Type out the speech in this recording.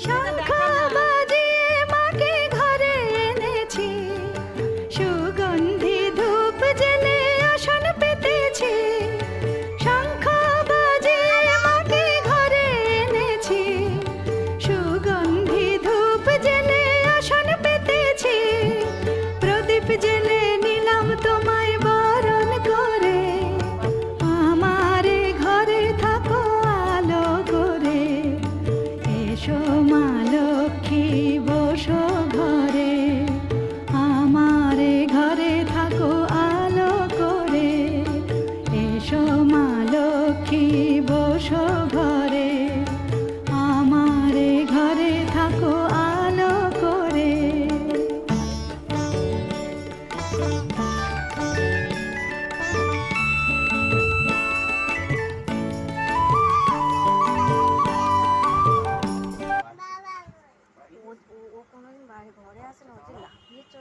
শঙ্খ বাজিয়ে মাকে ঘরে এনেছি, সুগন্ধি ধূপ জেলে আসন পেতেছি। শঙ্খ বাজিয়ে মাকে ঘরে এনেছি, সুগন্ধি ধূপ জেলে আসন পেতেছি। প্রদীপ জেলে নিলাম তোমায় বরণ করে, আমারে ঘরে থাকো আলো করে। এসো মা লক্ষ্মী বসো ঘরে, আমারে ঘরে থাকো আলো করে। এসো মা লক্ষ্মী বসো ঘরে, আমারে ঘরে থাকো আলো করে। ও কোনোদিন ঘরে আসে না, ও যে লাফিয়ে চলে